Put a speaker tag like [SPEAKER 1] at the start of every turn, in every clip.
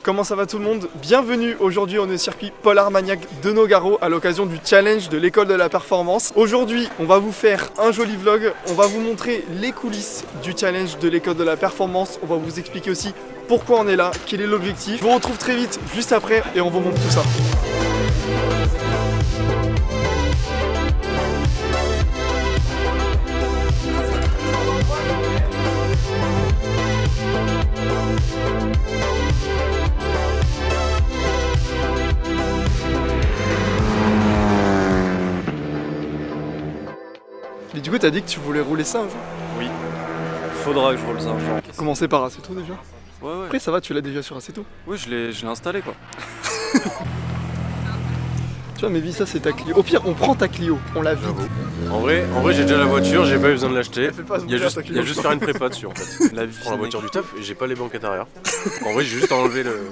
[SPEAKER 1] Comment ça va tout le monde? Bienvenue, aujourd'hui on est au circuit Paul Armagnac de Nogaro à l'occasion du challenge de l'école de la performance. Aujourd'hui on va vous faire un joli vlog, on va vous montrer les coulisses du challenge de l'école de la performance, on va vous expliquer aussi pourquoi on est là, quel est l'objectif. Je vous retrouve très vite juste après et on vous montre tout ça. Mais du coup t'as dit que tu voulais rouler ça un jour?
[SPEAKER 2] Oui, faudra que je roule ça un jour.
[SPEAKER 1] Commencer par Assetto déjà?
[SPEAKER 2] Ouais.
[SPEAKER 1] Après ça va, tu l'as déjà sur Assetto?
[SPEAKER 2] Oui, je l'ai installé quoi.
[SPEAKER 1] Tu vois, mais vis, ça c'est ta Clio. Au pire, on prend ta Clio, on la vide.
[SPEAKER 2] En vrai j'ai déjà la voiture, j'ai pas eu besoin de l'acheter.
[SPEAKER 1] Il
[SPEAKER 2] y a juste faire une prépa dessus en fait. La vie pour la voiture du taf, et j'ai pas les banquettes arrière. En vrai, j'ai juste enlevé le...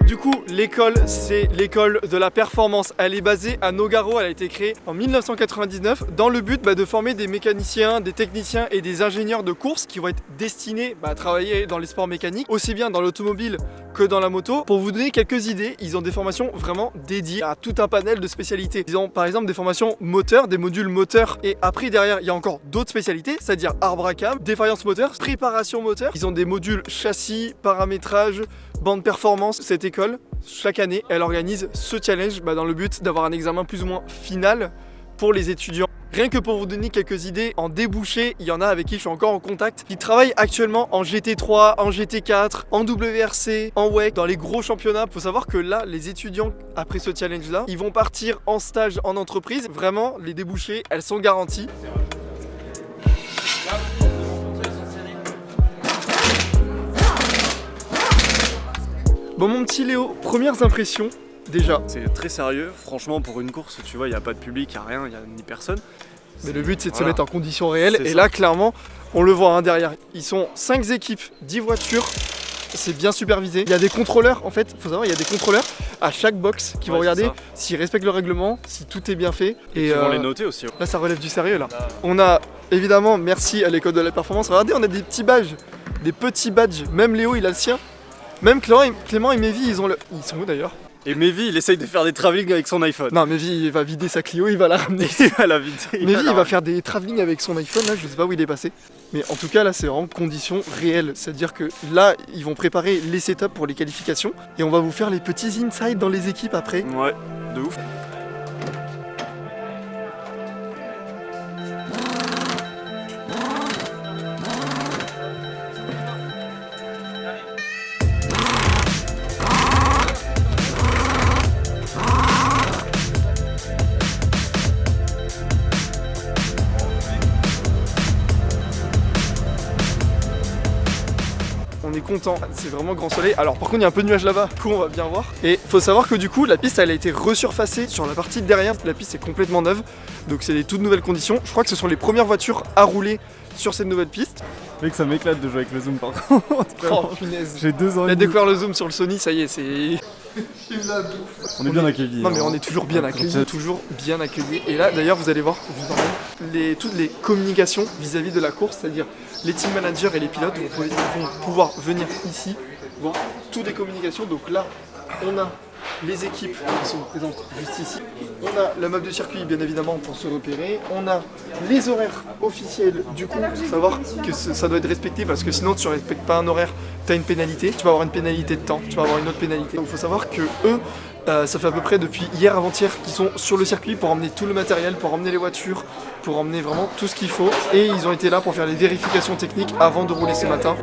[SPEAKER 1] Du coup, l'école, c'est l'école de la performance. Elle est basée à Nogaro, elle a été créée en 1999 dans le but de former des mécaniciens, des techniciens et des ingénieurs de course qui vont être destinés à travailler dans les sports mécaniques, aussi bien dans l'automobile que dans la moto. Pour vous donner quelques idées, ils ont des formations vraiment dédiées à tout un panel de spécialités. Ils ont par exemple des formations moteurs, des modules moteurs, et après derrière, il y a encore d'autres spécialités, c'est-à-dire arbre à câble, défaillance moteur, préparation moteur. Ils ont des modules châssis, paramétrage, bande performance. Cette école, chaque année, elle organise ce challenge dans le but d'avoir un examen plus ou moins final pour les étudiants. Rien que pour vous donner quelques idées, en débouché, il y en a avec qui je suis encore en contact, qui travaillent actuellement en GT3, en GT4, en WRC, en WEC, dans les gros championnats. Faut savoir que là, les étudiants, après ce challenge-là, ils vont partir en stage en entreprise. Vraiment, les débouchés, elles sont garanties. Bon mon petit Léo, premières impressions déjà.
[SPEAKER 2] C'est très sérieux, franchement pour une course, tu vois, il n'y a pas de public, il n'y a rien, il n'y a ni personne.
[SPEAKER 1] Mais le but c'est de se mettre en conditions réelles et là clairement on le voit derrière. Ils sont 5 équipes, 10 voitures, c'est bien supervisé. Il y a des contrôleurs en fait, faut savoir, il y a des contrôleurs à chaque box qui vont regarder s'ils respectent le règlement, si tout est bien fait.
[SPEAKER 2] Et ils vont les noter aussi.
[SPEAKER 1] Là ça relève du sérieux là. On a évidemment, merci à l'école de la performance, regardez on a des petits badges, même Léo il a le sien. Même Clément et Mévi, ils sont où d'ailleurs?
[SPEAKER 2] Et Mévi, il essaye de faire des travelling avec son iPhone.
[SPEAKER 1] Non, Mévi, il va vider sa Clio, il va la ramener.
[SPEAKER 2] Il va la vider.
[SPEAKER 1] Mévi, il va faire des travelling avec son iPhone, là, je sais pas où il est passé. Mais en tout cas, là, c'est vraiment conditions réelles. C'est-à-dire que là, ils vont préparer les setups pour les qualifications et on va vous faire les petits insides dans les équipes après.
[SPEAKER 2] Ouais, de ouf.
[SPEAKER 1] On est content, c'est vraiment grand soleil. Alors par contre il y a un peu de nuage là-bas, du coup on va bien voir. Et faut savoir que du coup la piste elle a été resurfacée sur la partie de derrière. La piste est complètement neuve, donc c'est des toutes nouvelles conditions. Je crois que ce sont les premières voitures à rouler sur cette nouvelle piste.
[SPEAKER 3] Mec, ça m'éclate de jouer avec le zoom par contre.
[SPEAKER 1] Oh punaise.
[SPEAKER 3] J'ai 2 ans.
[SPEAKER 1] Il a découvert le zoom sur le Sony, ça y est, c'est...
[SPEAKER 3] On est bien accueillis.
[SPEAKER 1] Non mais on est toujours bien accueillis, Et là d'ailleurs vous allez voir toutes les communications vis-à-vis de la course, c'est-à-dire les team managers et les pilotes vont pouvoir venir ici voir toutes les communications. Donc là on a les équipes qui sont présentes juste ici, on a la map de circuit bien évidemment pour se repérer, on a les horaires officiels, du coup savoir que ça doit être respecté parce que sinon tu ne respectes pas un horaire, tu as une pénalité, tu vas avoir une pénalité de temps, tu vas avoir une autre pénalité. Donc il faut savoir que eux, ça fait à peu près depuis hier avant-hier qu'ils sont sur le circuit pour emmener tout le matériel, pour emmener les voitures, pour emmener vraiment tout ce qu'il faut, et ils ont été là pour faire les vérifications techniques avant de rouler ce matin.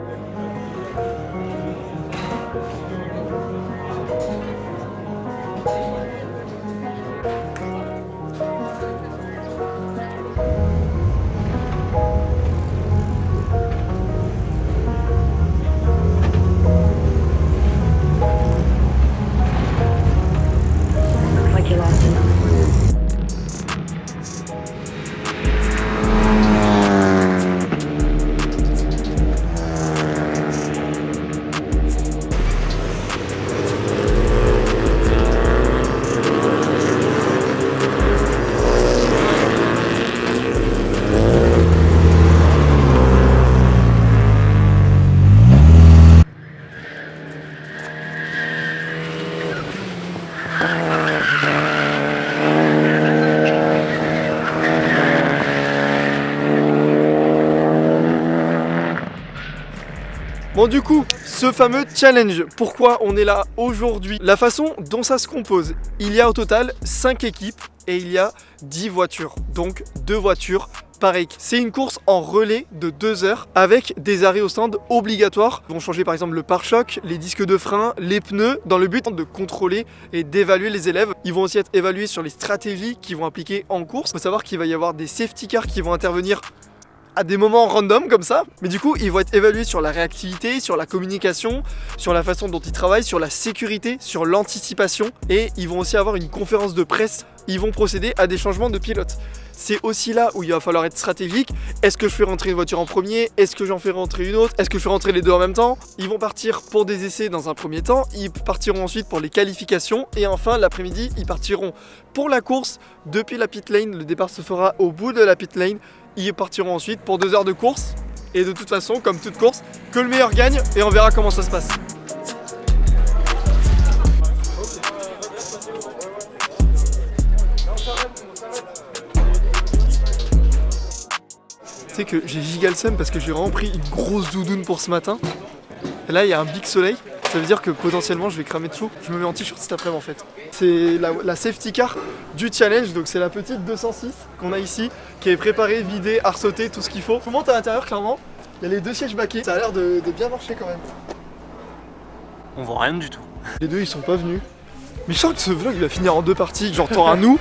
[SPEAKER 1] Bon du coup, ce fameux challenge, pourquoi on est là aujourd'hui? La façon dont ça se compose, il y a au total 5 équipes et il y a 10 voitures, donc 2 voitures par équipe. C'est une course en relais de 2 heures avec des arrêts au stand obligatoires. Ils vont changer par exemple le pare-choc, les disques de frein, les pneus, dans le but de contrôler et d'évaluer les élèves. Ils vont aussi être évalués sur les stratégies qu'ils vont appliquer en course. Il faut savoir qu'il va y avoir des safety cars qui vont intervenir à des moments random comme ça, mais du coup ils vont être évalués sur la réactivité, sur la communication, sur la façon dont ils travaillent, sur la sécurité, sur l'anticipation, et ils vont aussi avoir une conférence de presse. Ils vont procéder à des changements de pilote. C'est aussi là où il va falloir être stratégique. Est-ce que je fais rentrer une voiture en premier? Est-ce que j'en fais rentrer une autre? Est-ce que je fais rentrer les deux en même temps? Ils vont partir pour des essais dans un premier temps, ils partiront ensuite pour les qualifications, et enfin l'après-midi ils partiront pour la course depuis la pit lane. Le départ se fera au bout de la pit lane. Ils partiront ensuite pour 2 heures de course. Et de toute façon, comme toute course, que le meilleur gagne et on verra comment ça se passe. Tu sais que j'ai giga le seum parce que j'ai vraiment pris une grosse doudoune pour ce matin. Et là, il y a un big soleil. Ça veut dire que potentiellement je vais cramer de chaud. Je me mets en t-shirt cet après-midi en fait. C'est la safety car du challenge, donc c'est la petite 206 qu'on a ici, qui est préparée, vidée, arsautée, tout ce qu'il faut. On monte à l'intérieur clairement, il y a les 2 sièges baquets. Ça a l'air de bien marcher quand même.
[SPEAKER 4] On voit rien du tout.
[SPEAKER 1] Les deux ils sont pas venus. Mais je sens que ce vlog il va finir en 2 parties, genre t'auras nous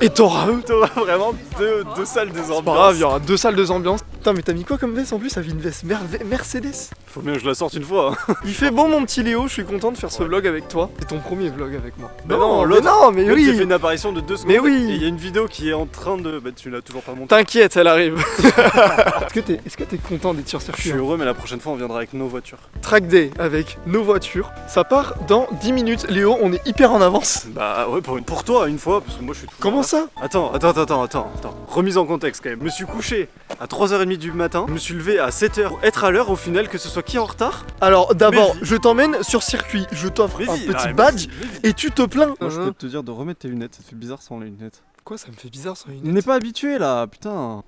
[SPEAKER 1] et t'auras eux.
[SPEAKER 3] T'auras vraiment deux salles de
[SPEAKER 1] C'est pas grave, il y aura 2 salles de ambiance. Putain mais t'as mis quoi comme veste en plus? Ça fait une veste Mercedes.
[SPEAKER 3] Faut bien que je la sorte une fois. Hein.
[SPEAKER 1] Il fait bon mon petit Léo, je suis content de faire ce vlog avec toi. C'est ton premier vlog avec moi.
[SPEAKER 3] Mais non, l'autre,
[SPEAKER 1] non, mais oui.
[SPEAKER 3] J'ai fait une apparition de 2 secondes.
[SPEAKER 1] Mais oui.
[SPEAKER 3] Et il y a une vidéo qui est en train de... Bah tu l'as toujours pas montée.
[SPEAKER 1] T'inquiète, elle arrive. Est-ce que t'es content d'être sur
[SPEAKER 3] Je
[SPEAKER 1] circuit?
[SPEAKER 3] suis heureux, mais la prochaine fois on viendra avec nos voitures.
[SPEAKER 1] Track day avec nos voitures. Ça part dans 10 minutes. Léo, on est hyper en avance.
[SPEAKER 3] Bah ouais, pour toi une fois, parce que moi je suis tout...
[SPEAKER 1] Comment ça?
[SPEAKER 3] Attends. Remise en contexte quand même. Je me suis couché à 3h30 du matin. Je me suis levé à 7h pour être à l'heure au final, que ce soit qui en retard.
[SPEAKER 1] Alors d'abord,
[SPEAKER 3] Mais-
[SPEAKER 1] je t'emmène sur circuit. Je t'offre
[SPEAKER 3] Mais
[SPEAKER 1] un
[SPEAKER 3] vas-y,
[SPEAKER 1] petit
[SPEAKER 3] mais
[SPEAKER 1] badge
[SPEAKER 3] vas-y.
[SPEAKER 1] et tu te plains.
[SPEAKER 3] Moi je peux te dire de remettre tes lunettes, ça te fait bizarre sans les lunettes.
[SPEAKER 1] Quoi, ça me fait bizarre sans
[SPEAKER 3] Il
[SPEAKER 1] lunettes.
[SPEAKER 3] n'est pas habitué là, putain.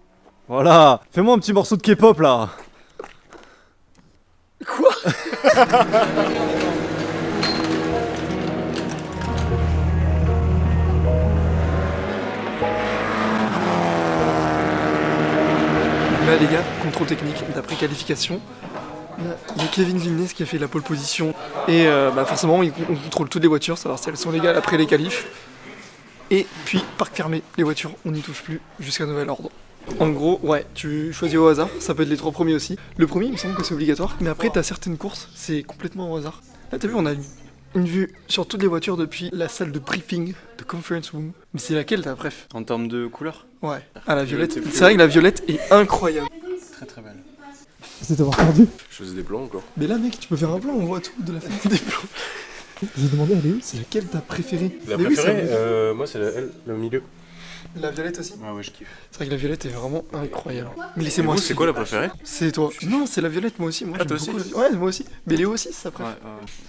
[SPEAKER 3] Voilà, fais-moi un petit morceau de K-pop là.
[SPEAKER 1] Quoi? Là les gars, contrôle technique d'après qualification. Là, il y a Kevin Villeneuve qui a fait la pole position. Et forcément, on contrôle toutes les voitures, savoir si elles sont légales après les qualifs. Et puis, parc fermé, les voitures, on n'y touche plus jusqu'à nouvel ordre. En gros, ouais, tu choisis au hasard, ça peut être les 3 premiers aussi. Le premier, il me semble que c'est obligatoire, mais après, t'as certaines courses, c'est complètement au hasard. Là, t'as vu, on a une vue sur toutes les voitures depuis la salle de briefing, de conference room. Mais c'est laquelle ta préf?
[SPEAKER 3] En termes de couleur.
[SPEAKER 1] Ouais, à la violette.
[SPEAKER 2] Violette,
[SPEAKER 1] C'est vrai que la violette est incroyable.
[SPEAKER 3] Très très belle.
[SPEAKER 1] C'est t'avoir perdu.
[SPEAKER 2] Je faisais des plans encore.
[SPEAKER 1] Mais là, mec, tu peux faire un plan, on voit tout de la fenêtre des plans. J'ai demandé à Léo, c'est laquelle ta préférée?
[SPEAKER 2] La
[SPEAKER 1] Mais oui,
[SPEAKER 2] préférée,
[SPEAKER 1] c'est
[SPEAKER 2] moi c'est le milieu.
[SPEAKER 1] la violette aussi.
[SPEAKER 2] Ah ouais, je kiffe.
[SPEAKER 1] C'est vrai que la violette est vraiment incroyable. Mais
[SPEAKER 2] Et
[SPEAKER 1] laissez-moi.
[SPEAKER 2] vous, c'est quoi la préférée?
[SPEAKER 1] C'est toi. Non, c'est la violette, moi aussi. Moi,
[SPEAKER 2] Ah, toi
[SPEAKER 1] j'aime
[SPEAKER 2] aussi
[SPEAKER 1] beaucoup la- Ouais, moi aussi. Mais Léo aussi, c'est sa préf.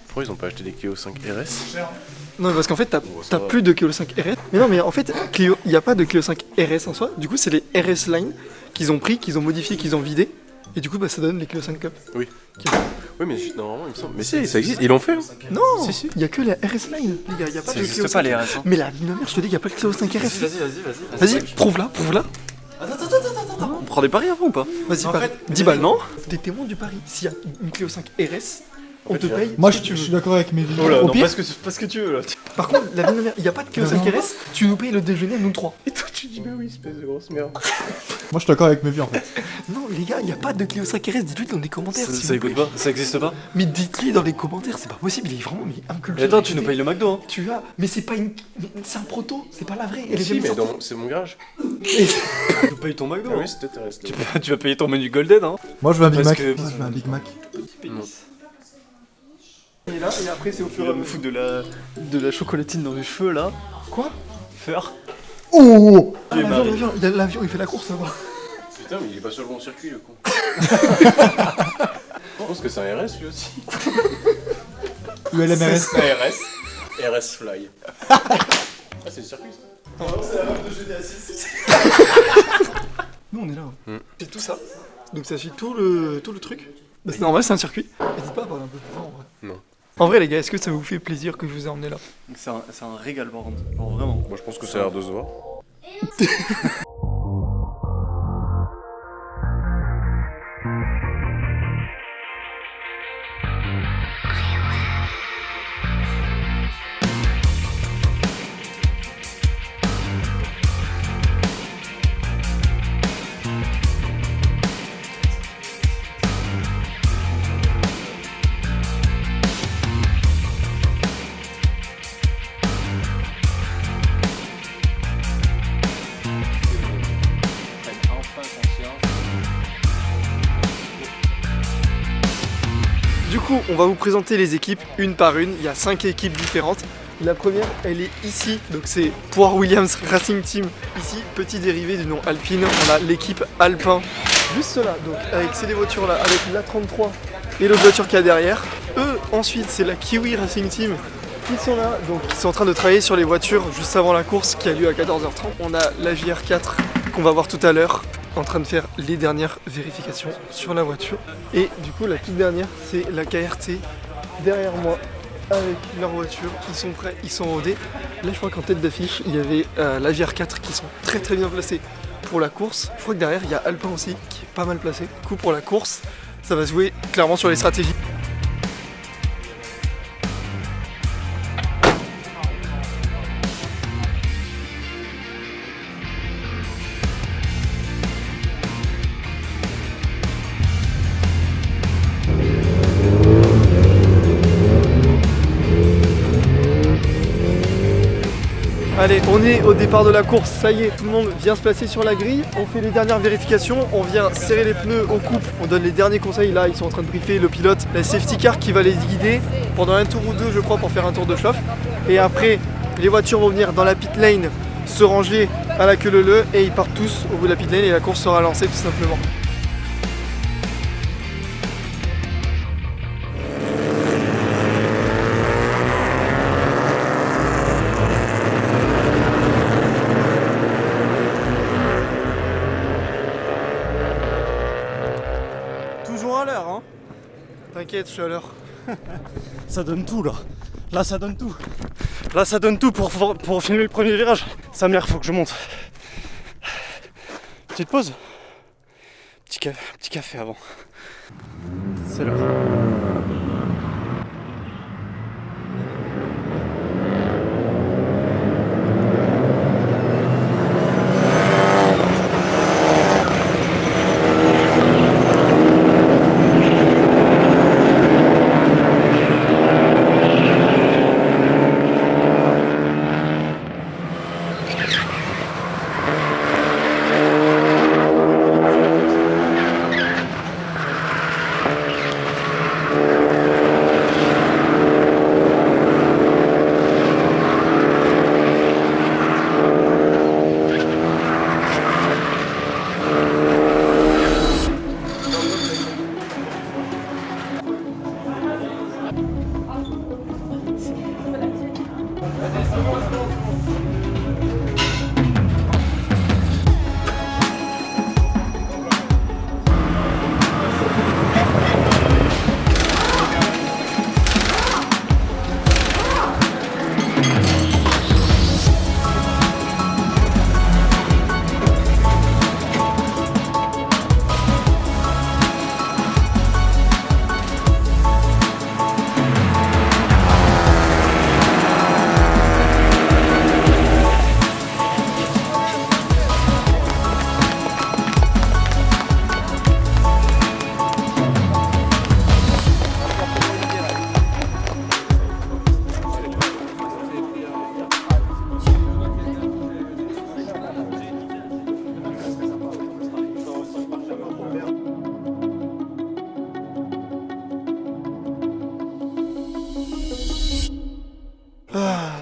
[SPEAKER 2] Pourquoi ils ont pas acheté des Clio 5 RS?
[SPEAKER 1] Non, parce qu'en fait, t'as
[SPEAKER 2] ça va.
[SPEAKER 1] plus de Clio 5 RS. Mais non, mais en fait, Clio, il n'y a pas de Clio 5 RS en soi. Du coup, c'est les RS Line qu'ils ont pris, qu'ils ont modifié, qu'ils ont vidé. Et du coup, bah, ça donne les Clio 5 Cup.
[SPEAKER 2] Oui, mais normalement il me semble. Mais si, ça existe, ils l'ont fait. Hein.
[SPEAKER 1] Non,
[SPEAKER 2] Si, si.
[SPEAKER 1] il n'y a que la RS Line, les gars. Il n'y a pas
[SPEAKER 4] Ça
[SPEAKER 1] de Clio
[SPEAKER 4] existe
[SPEAKER 1] 5.
[SPEAKER 4] pas les RS. Hein.
[SPEAKER 1] Mais la vie de ma mère, je te dis, il n'y a pas de Clio 5 RS.
[SPEAKER 4] Vas-y.
[SPEAKER 1] Vas-y, prouve-la.
[SPEAKER 3] On prend des paris avant ou pas?
[SPEAKER 1] Vas-y,
[SPEAKER 4] En
[SPEAKER 1] parie.
[SPEAKER 4] fait,
[SPEAKER 1] 10 balles, non? T'es témoin du pari. S'il y a une Clio 5 RS, on te paye.
[SPEAKER 5] Moi,
[SPEAKER 1] ce que tu
[SPEAKER 5] je
[SPEAKER 1] veux.
[SPEAKER 5] suis d'accord avec mes
[SPEAKER 3] Oh là,
[SPEAKER 1] Au
[SPEAKER 3] non,
[SPEAKER 1] pire-
[SPEAKER 3] pas ce que tu veux là.
[SPEAKER 1] Par contre, la vie de ma mère, il n'y a pas de Clio 5
[SPEAKER 5] Non.
[SPEAKER 1] RS, tu nous payes le déjeuner à nous 3.
[SPEAKER 2] Et toi tu dis, bah oui, espèce de grosse merde.
[SPEAKER 5] Moi, je suis d'accord avec mes vies en fait.
[SPEAKER 1] Non, les gars, il n'y a pas de Clio 5 RS, dites-lui dans les commentaires. s'il
[SPEAKER 3] Ça
[SPEAKER 1] vous plaît.
[SPEAKER 3] écoute pas, ça existe pas.
[SPEAKER 1] Mais dites-lui dans les commentaires, c'est pas possible, il est vraiment inculturé.
[SPEAKER 3] Mais attends, tu nous payes le McDo hein.
[SPEAKER 1] Tu as, mais c'est pas une. mais c'est un proto, c'est pas la vraie. Elle est
[SPEAKER 2] Si,
[SPEAKER 1] jamais
[SPEAKER 2] mais
[SPEAKER 1] sortie.
[SPEAKER 2] c'est mon garage.
[SPEAKER 1] Et-
[SPEAKER 3] Tu nous payes ton McDo
[SPEAKER 2] Ah
[SPEAKER 3] hein.
[SPEAKER 2] oui, c'était RS.
[SPEAKER 3] Tu vas payer ton menu Golden hein.
[SPEAKER 5] Moi, je veux un Big
[SPEAKER 3] Parce
[SPEAKER 5] Mac.
[SPEAKER 3] que-
[SPEAKER 5] Moi, je veux un Big Mac.
[SPEAKER 1] Et là, et après, c'est au
[SPEAKER 3] Tu
[SPEAKER 1] fur et
[SPEAKER 3] vas
[SPEAKER 1] à
[SPEAKER 3] me
[SPEAKER 1] mesure.
[SPEAKER 3] foutre de la chocolatine dans les cheveux là.
[SPEAKER 1] Quoi?
[SPEAKER 3] Faire.
[SPEAKER 5] Oh
[SPEAKER 1] Ah, l'avion, l'avion, il fait la course là-bas.
[SPEAKER 2] Putain, mais il est pas sur le bon circuit le con. Je pense que c'est un RS lui aussi.
[SPEAKER 5] Ou LMRS.
[SPEAKER 2] C'est un RS. RS Fly. Ah, c'est le circuit ça.
[SPEAKER 1] Nous, on est là.
[SPEAKER 2] Hmm.
[SPEAKER 1] C'est tout ça. Donc, ça suit tout le truc. Bah, c'est normal, c'est un circuit. N'hésite pas à parler un peu plus fort en vrai.
[SPEAKER 2] Non.
[SPEAKER 1] En vrai les gars, est-ce que ça vous fait plaisir que je vous ai emmené là?
[SPEAKER 3] C'est un régal par contre. Genre vraiment.
[SPEAKER 2] Moi je pense que ça a l'air de se voir.
[SPEAKER 1] Du coup, on va vous présenter les équipes une par une. Il y a 5 équipes différentes. La première, elle est ici, donc c'est Poire Williams Racing Team. Ici, petit dérivé du nom Alpine, on a l'équipe Alpin. Juste là, donc avec ces voitures là, avec l'A33 et l'autre voiture qu'il y a derrière. Eux, ensuite, c'est la Kiwi Racing Team qui sont là, donc ils sont en train de travailler sur les voitures juste avant la course qui a lieu à 14h30. On a la JR4 qu'on va voir tout à l'heure, en train de faire les dernières vérifications sur la voiture. Et du coup, la toute dernière, c'est la KRT derrière moi avec leur voiture. Ils sont prêts, ils sont rodés. Là, je crois qu'en tête d'affiche, il y avait la JR4 qui sont très très bien placés pour la course. Je crois que derrière, il y a Alpin aussi qui est pas mal placé. Du coup, pour la course, ça va se jouer clairement sur les stratégies. Allez, on est au départ de la course, ça y est, tout le monde vient se placer sur la grille. On fait les dernières vérifications, on vient serrer les pneus au couple, on donne les derniers conseils. Là, ils sont en train de briefer le pilote, la safety car qui va les guider pendant un tour ou deux, je crois, pour faire un tour de chauffe. Et après, les voitures vont venir dans la pit lane se ranger à la queue leu et ils partent tous au bout de la pit lane et la course sera lancée tout simplement. Toujours à l'heure, hein? T'inquiète, je suis à l'heure.
[SPEAKER 3] Ça donne tout là. Là ça donne tout. Là ça donne tout pour filmer le premier virage. Sa mère, faut que je monte. Petite pause. Petit café avant. C'est l'heure.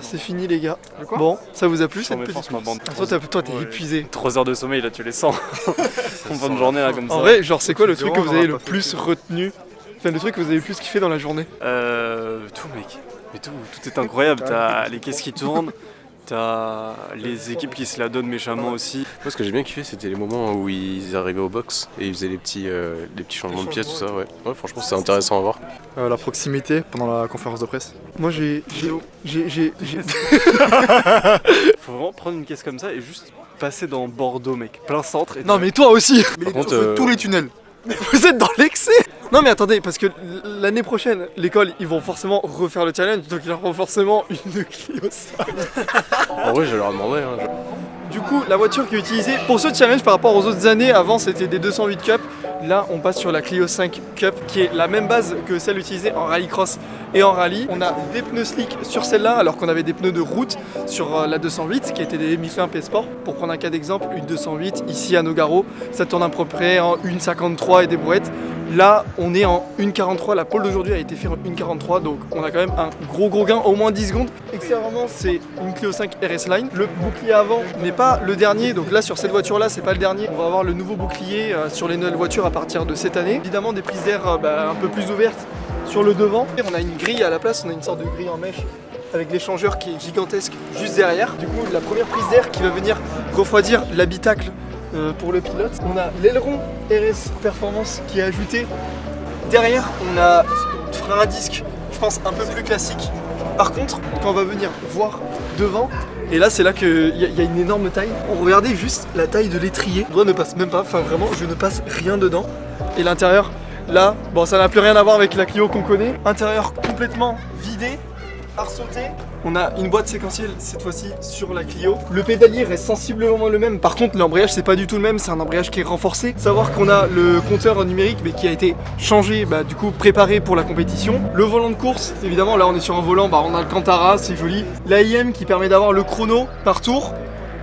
[SPEAKER 1] C'est fini les gars. Bon, ça vous a plu cette
[SPEAKER 3] mais
[SPEAKER 1] petite
[SPEAKER 3] force ma bande.
[SPEAKER 1] course? Toi t'es épuisé.
[SPEAKER 3] 3 heures de sommeil là, tu les sens. En fin de journée là comme ça.
[SPEAKER 1] En vrai, genre c'est quoi le truc que
[SPEAKER 5] Durant,
[SPEAKER 1] vous
[SPEAKER 5] on
[SPEAKER 1] avez
[SPEAKER 5] aura
[SPEAKER 1] le
[SPEAKER 5] pas fait
[SPEAKER 1] plus retenu? Enfin le truc que vous avez le plus kiffé dans la journée?
[SPEAKER 3] Tout mec. Mais tout est incroyable. T'as les caisses qui tournent, T'as les équipes qui se la donnent méchamment aussi.
[SPEAKER 2] Moi, ce que j'ai bien kiffé, c'était les moments où ils arrivaient au box et ils faisaient les petits changements de pièces, tout ça. Ouais, franchement, c'est intéressant à voir.
[SPEAKER 1] La proximité pendant la conférence de presse. Moi j'ai.
[SPEAKER 3] Faut vraiment prendre une caisse comme ça et juste passer dans Bordeaux, mec. Plein centre. Et
[SPEAKER 1] Non mais toi aussi.
[SPEAKER 2] Par contre,
[SPEAKER 1] Tous les tunnels. Vous êtes dans l'excès. Non mais attendez, parce que l'année prochaine, l'école, ils vont forcément refaire le challenge, donc il leur faut forcément une Clio 5.
[SPEAKER 2] en vrai, je leur demandais. Hein.
[SPEAKER 1] Du coup, la voiture qui est utilisée pour ce challenge par rapport aux autres années, avant c'était des 208 Cup. Là, on passe sur la Clio 5 Cup, qui est la même base que celle utilisée en rallycross et en rallye. On a des pneus slick sur celle-là, alors qu'on avait des pneus de route sur la 208, qui étaient des Michelin P Sport. Pour prendre un cas d'exemple, une 208 ici à Nogaro, ça tourne à peu près en 1,53 et des brouettes. Là, on est en 1,43. La pole d'aujourd'hui a été faite en 1,43, donc on a quand même un gros gain, au moins 10 secondes. Extérieurement, c'est une Clio 5 RS Line. Le bouclier avant n'est pas le dernier, donc là sur cette voiture-là, c'est pas le dernier. On va avoir le nouveau bouclier sur les nouvelles voitures à partir de cette année. Évidemment, des prises d'air un peu plus ouvertes sur le devant. On a une grille à la place, on a une sorte de grille en mèche avec l'échangeur qui est gigantesque juste derrière. Du coup, la première prise d'air qui va venir refroidir l'habitacle pour le pilote. On a l'aileron RS Performance qui est ajouté. Derrière, on a un frein à disque, je pense un peu plus classique. Par contre, quand on va venir voir devant, et là c'est là qu'il y a une énorme taille. Regardez juste la taille de l'étrier. Le doigt ne passe même pas, enfin vraiment, je ne passe rien dedans. Et l'intérieur, là, bon ça n'a plus rien à voir avec la Clio qu'on connaît. Intérieur complètement vidé, arsauté. On a une boîte séquentielle cette fois-ci sur la Clio. Le pédalier reste sensiblement le même. Par contre, l'embrayage c'est pas du tout le même, c'est un embrayage qui est renforcé. Savoir qu'on a le compteur numérique mais qui a été changé, du coup préparé pour la compétition. Le volant de course, évidemment là on est sur un volant, on a le Cantara, c'est joli. L'AIM qui permet d'avoir le chrono par tour.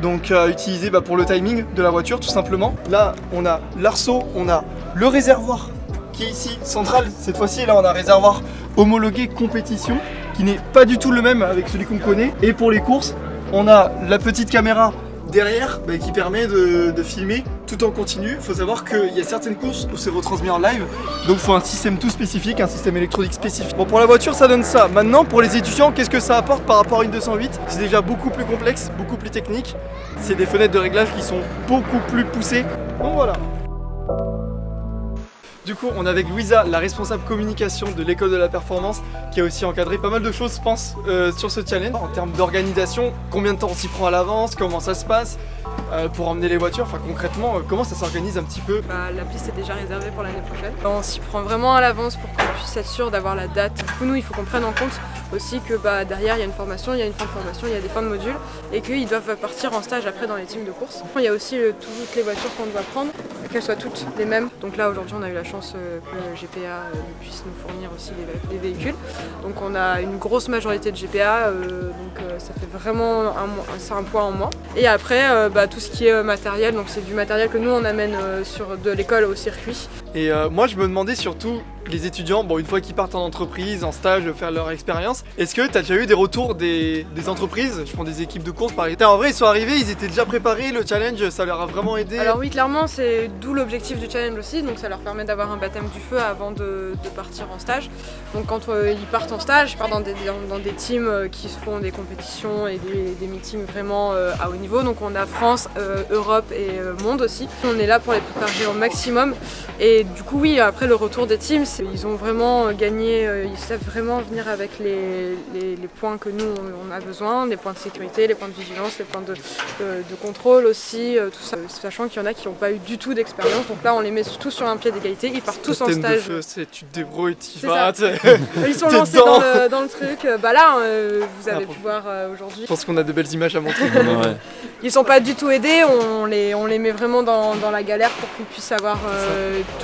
[SPEAKER 1] Donc utilisé pour le timing de la voiture tout simplement. Là on a l'arceau, on a le réservoir qui est ici central. Cette fois-ci là on a un réservoir homologué compétition qui n'est pas du tout le même avec celui qu'on connaît. Et pour les courses, on a la petite caméra derrière qui permet de filmer tout en continu. Il faut savoir qu'il y a certaines courses où c'est retransmis en live, donc il faut un système tout spécifique, un système électronique spécifique. Bon, pour la voiture ça donne ça. Maintenant pour les étudiants, qu'est-ce que ça apporte par rapport à une 208? C'est déjà beaucoup plus complexe, beaucoup plus technique. C'est des fenêtres de réglage qui sont beaucoup plus poussées. Donc voilà. Du coup, on est avec Louisa, la responsable communication de l'école de la performance, qui a aussi encadré pas mal de choses, je pense, sur ce challenge. En termes d'organisation, combien de temps on s'y prend à l'avance, comment ça se passe pour emmener les voitures, enfin concrètement, comment ça s'organise un petit peu?
[SPEAKER 6] La piste est déjà réservée pour l'année prochaine. On s'y prend vraiment à l'avance pour qu'on puisse être sûr d'avoir la date. Du coup, nous, il faut qu'on prenne en compte aussi que derrière, il y a une formation, il y a une fin de formation, il y a des fins de modules, et qu'ils doivent partir en stage après dans les teams de course. Il y a aussi toutes les voitures qu'on doit prendre, qu'elles soient toutes les mêmes. Donc là, aujourd'hui, on a eu la chance que le GPA puisse nous fournir aussi les véhicules. Donc on a une grosse majorité de GPA, donc ça fait vraiment un poids en moins. Et après, tout ce qui est matériel, donc c'est du matériel que nous on amène de l'école au circuit.
[SPEAKER 1] Et moi je me demandais surtout, les étudiants, une fois qu'ils partent en entreprise, en stage, faire leur expérience, est-ce que tu as déjà eu des retours des entreprises, je prends des équipes de course par exemple? En vrai ils sont arrivés, ils étaient déjà préparés, le challenge ça leur a vraiment aidé?
[SPEAKER 6] Alors oui, clairement c'est d'où l'objectif du challenge aussi, donc ça leur permet d'avoir un baptême du feu avant de partir en stage. Donc quand ils partent en stage, ils partent dans des teams qui se font des compétitions et des meetings vraiment à haut niveau. Donc on a France, Europe et monde aussi. On est là pour les préparer au maximum. Et du coup oui, après le retour des teams, ils ont vraiment gagné, ils savent vraiment venir avec les points que nous on a besoin, les points de sécurité, les points de vigilance, les points de contrôle aussi, tout ça. Sachant qu'il y en a qui n'ont pas eu du tout d'expérience, donc là on les met tous sur un pied d'égalité, ils partent tous en stage.
[SPEAKER 1] Tu te débrouilles, tu vas.
[SPEAKER 6] Ils sont lancés dans le truc. Là, vous avez pu voir aujourd'hui.
[SPEAKER 1] Je pense qu'on a de belles images à montrer.
[SPEAKER 4] Ouais.
[SPEAKER 6] Ils sont pas du tout aidés, on les met vraiment dans la galère pour qu'ils puissent avoir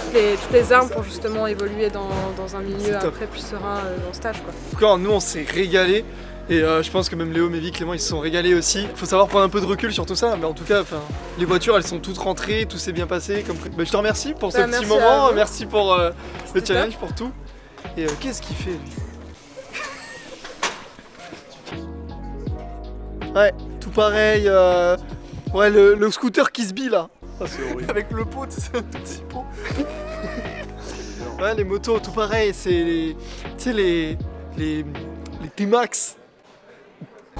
[SPEAKER 6] toutes les armes pour justement évoluer dans un milieu après plus serein en stage. Quoi.
[SPEAKER 1] En tout cas, nous on s'est régalé. Et je pense que même Léo, Mévi, Clément, ils se sont régalés aussi. Faut savoir prendre un peu de recul sur tout ça, mais en tout cas, les voitures, elles sont toutes rentrées, tout s'est bien passé. Je te remercie pour ce petit moment, merci pour le challenge, pour tout. Et qu'est-ce qu'il fait lui? Ouais, tout pareil. Ouais, le scooter qui se bille là.
[SPEAKER 3] Ah, c'est horrible.
[SPEAKER 1] Avec le pot, c'est un tout petit pot. Ouais, les motos, tout pareil, c'est les T-Max.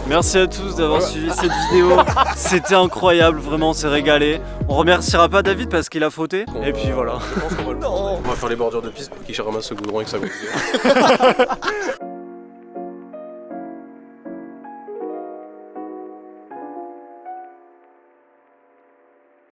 [SPEAKER 3] Merci à tous d'avoir suivi cette vidéo. C'était incroyable, vraiment on s'est régalé. On remerciera pas David parce qu'il a fauté. Et puis voilà.
[SPEAKER 2] Je pense qu'on va le prendre. On va faire les bordures de piste pour qu'il ramasse ce goudron avec sa grosse gueule.